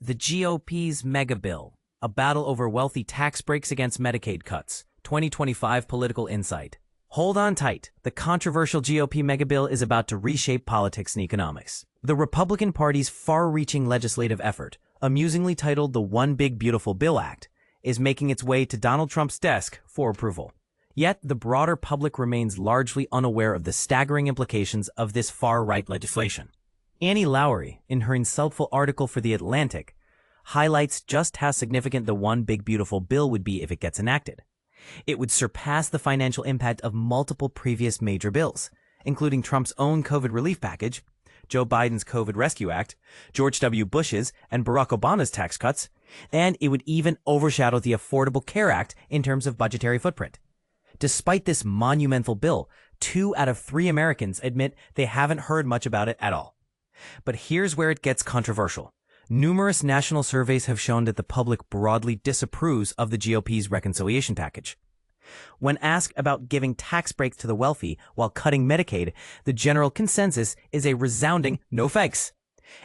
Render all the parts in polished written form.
The GOP's Megabill, a battle over wealthy tax breaks against Medicaid cuts. 2025 political insight. Hold on tight. The controversial GOP Megabill is about to reshape politics and economics. The Republican Party's far-reaching legislative effort, amusingly titled the One Big Beautiful Bill Act, is making its way to Donald Trump's desk for approval. Yet the broader public remains largely unaware of the staggering implications of this far-right legislation. Annie Lowery, in her insightful article for The Atlantic, highlights just how significant the One Big Beautiful Bill would be if it gets enacted. It would surpass the financial impact of multiple previous major bills, including Trump's own COVID relief package, Joe Biden's COVID Rescue Act, George W. Bush's and Barack Obama's tax cuts, and it would even overshadow the Affordable Care Act in terms of budgetary footprint. Despite this monumental bill, 2 out of 3 Americans admit they haven't heard much about it at all. But here's where it gets controversial. Numerous national surveys have shown that the public broadly disapproves of the GOP's reconciliation package. When asked about giving tax breaks to the wealthy while cutting Medicaid, the general consensus is a resounding no thanks.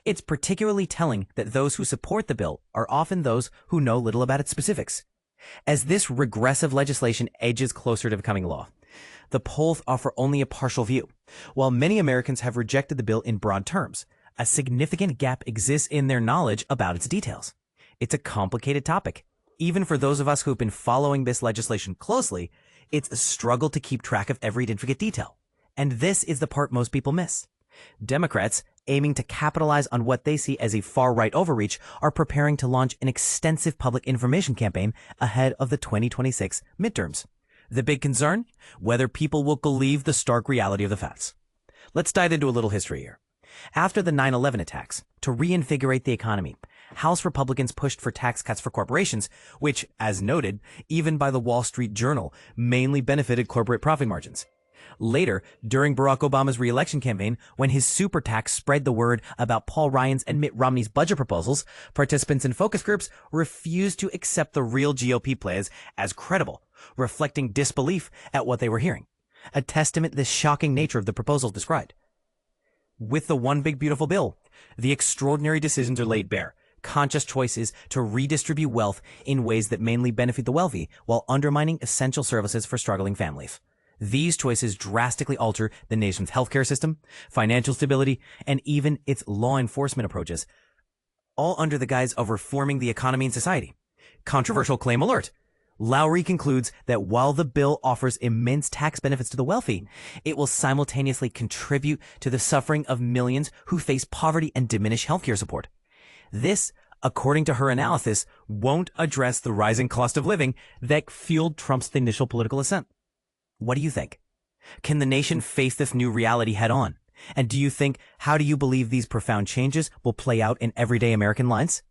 It's particularly telling that those who support the bill are often those who know little about its specifics. As this regressive legislation edges closer to becoming law, the polls offer only a partial view. While many Americans have rejected the bill in broad terms, a significant gap exists in their knowledge about its details. It's a complicated topic. Even for those of us who've been following this legislation closely, it's a struggle to keep track of every intricate detail. And this is the part most people miss. Democrats, aiming to capitalize on what they see as a far-right overreach, are preparing to launch an extensive public information campaign ahead of the 2026 midterms. The big concern? Whether people will believe the stark reality of the facts. Let's dive into a little history here. After the 9/11 attacks, to reinvigorate the economy, House Republicans pushed for tax cuts for corporations, which, as noted, even by the Wall Street Journal, mainly benefited corporate profit margins. Later, during Barack Obama's re-election campaign, when his super tax spread the word about Paul Ryan's and Mitt Romney's budget proposals, participants in focus groups refused to accept the real GOP plans as credible, reflecting disbelief at what they were hearing, a testament to the shocking nature of the proposals described. With the One Big Beautiful Bill, the extraordinary decisions are laid bare, conscious choices to redistribute wealth in ways that mainly benefit the wealthy while undermining essential services for struggling families. These choices drastically alter the nation's healthcare system, financial stability, and even its law enforcement approaches, all under the guise of reforming the economy and society. Controversial claim alert. Lowery concludes that while the bill offers immense tax benefits to the wealthy, it will simultaneously contribute to the suffering of millions who face poverty and diminished healthcare support. This, according to her analysis, won't address the rising cost of living that fueled Trump's initial political ascent. What do you think? Can the nation face this new reality head on? And how do you believe these profound changes will play out in everyday American lives?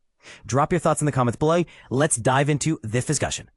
Drop your thoughts in the comments below. Let's dive into this discussion.